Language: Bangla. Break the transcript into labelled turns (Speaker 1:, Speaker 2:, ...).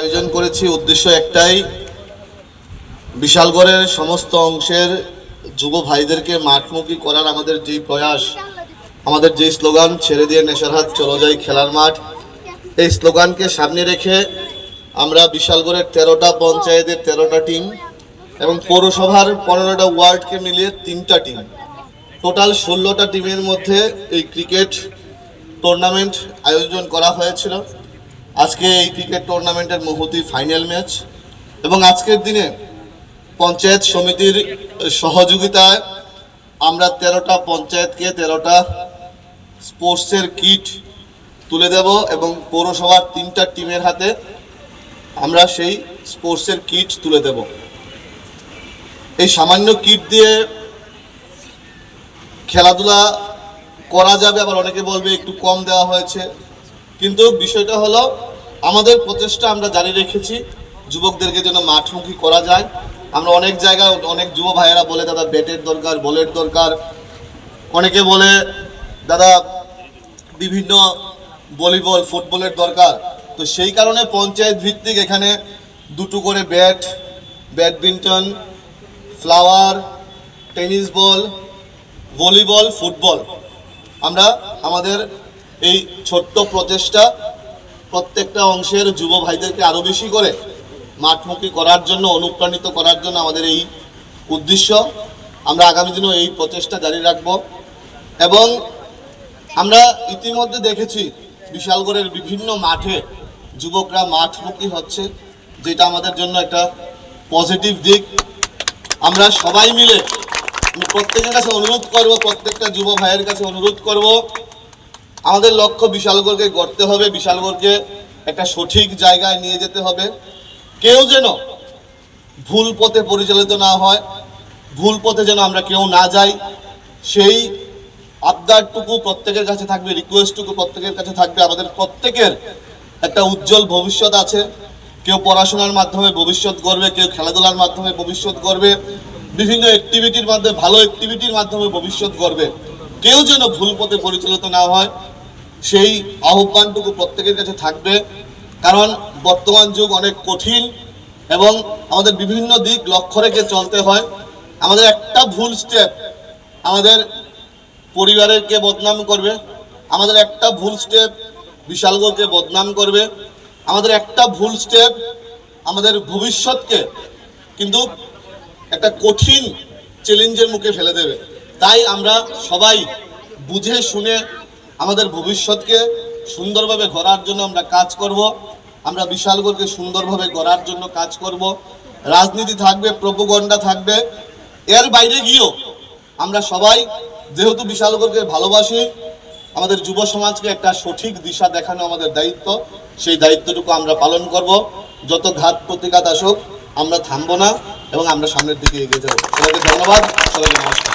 Speaker 1: আয়োজন করেছি উদ্দেশ্য একটাই, বিশালগড়ের সমস্ত অংশের যুব ভাইদেরকে মাঠমুখী করার আমাদের যে প্রয়াস, আমাদের যে স্লোগান ছেড়ে দিয়ে নেশার হাত চলে যায় খেলার মাঠ, এই স্লোগানকে সামনে রেখে আমরা বিশালগড়ের 13টা পঞ্চায়েতের 13টা টিম এবং পৌরসভার 15টা ওয়ার্ডকে মিলিয়ে 3টা টিম, টোটাল 16টা টিমের মধ্যে এই ক্রিকেট টুর্নামেন্ট আয়োজন করা হয়েছিল। আজকে এই ক্রিকেট টুর্নামেন্টের মুহূর্তে ফাইনাল ম্যাচ এবং আজকের দিনে পঞ্চায়েত সমিতির সহযোগিতায় আমরা 13টা পঞ্চায়েতকে 13টা স্পোর্টসের কিট তুলে দেব এবং পৌরসভার 3টা টিমের হাতে আমরা সেই স্পোর্টসের কিট তুলে দেব। এই সামান্য কিট দিয়ে খেলাধুলা করা যাবে, আবার অনেকে বলবে একটু কম দেওয়া হয়েছে, কিন্তু বিষয়টা হলো আমাদের প্রচেষ্টা আমরা জারি রেখেছি যুবকদেরকে যেন মাঠমুখী করা যায়। আমরা অনেক জায়গায় অনেক যুব ভাইয়েরা বলে দাদা ব্যাটের দরকার, বলের দরকার, অনেকে বলে দাদা বিভিন্ন ভলিবল ফুটবলের দরকার। তো সেই কারণে পঞ্চায়েত ভিত্তিক এখানে 2টো করে bat, badminton, flower, tennis ball, volleyball, football আমরা আমাদের এই ছোট্ট প্রচেষ্টা প্রত্যেকটা অংশের যুব ভাইদেরকে আরও বেশি করে মাঠমুখী করার জন্য, অনুপ্রাণিত করার জন্য আমাদের এই উদ্দেশ্য। আমরা আগামী দিনেও এই প্রচেষ্টা জারি রাখব এবং আমরা ইতিমধ্যে দেখেছি বিশালগড়ের বিভিন্ন মাঠে যুবকরা মাঠমুখী হচ্ছে, যেটা আমাদের জন্য একটা পজিটিভ দিক। আমরা সবাই মিলে প্রত্যেকের কাছে অনুরোধ করব, প্রত্যেকটা যুব ভাইয়ের কাছে অনুরোধ করব, আমাদের লক্ষ্য বিশালগড়কে গড়তে হবে, বিশালগড়কে একটা সঠিক জায়গায় নিয়ে যেতে হবে। কেউ যেন ভুল পথে পরিচালিত না হয়, ভুল পথে যেন আমরা কেউ না যাই, সেই আবদারটুকু প্রত্যেকের কাছে থাকবে, রিকোয়েস্টটুকু প্রত্যেকের কাছে থাকবে। আমাদের প্রত্যেকের একটা উজ্জ্বল ভবিষ্যৎ আছে, কেউ পড়াশোনার মাধ্যমে ভবিষ্যৎ গড়বে, কেউ খেলাধুলার মাধ্যমে ভবিষ্যৎ গড়বে, বিভিন্ন অ্যাক্টিভিটির মাধ্যমে, ভালো অ্যাক্টিভিটির মাধ্যমে ভবিষ্যৎ গড়বে। কেউ যেন ভুল পথে পরিচালিত না হয় সেই আহ্বানটুকু প্রত্যেকের কাছে থাকবে। কারণ বর্তমান যুগ অনেক কঠিন এবং আমাদের বিভিন্ন দিক লক্ষ্য রেখে চলতে হয়। আমাদের একটা ভুল স্টেপ আমাদের পরিবারকে বদনাম করবে, আমাদের একটা ভুল স্টেপ বিশালগড়কে বদনাম করবে, আমাদের একটা ভুল স্টেপ আমাদের ভবিষ্যৎকে কিন্তু একটা কঠিন চ্যালেঞ্জের মুখে ফেলে দেবে। তাই আমরা সবাই বুঝে শুনে আমাদের ভবিষ্যৎকে সুন্দরভাবে গড়ার জন্য আমরা কাজ করব। আমরা বিশালগড়কে সুন্দরভাবে গড়ার জন্য কাজ করব। রাজনীতি থাকবে, প্রোপাগান্ডা থাকবে, এর বাইরে গিয়েও আমরা সবাই যেহেতু বিশালগড়কে ভালোবাসি, আমাদের যুব সমাজকে একটা সঠিক দিশা দেখানো আমাদের দায়িত্ব, সেই দায়িত্বটুকু আমরা পালন করব। যত ঘাত প্রতিঘাত আসুক আমরা থামবো না এবং আমরা সামনের দিকে এগিয়ে যাব। সবাইকে ধন্যবাদ, সবাইকে নমস্কার।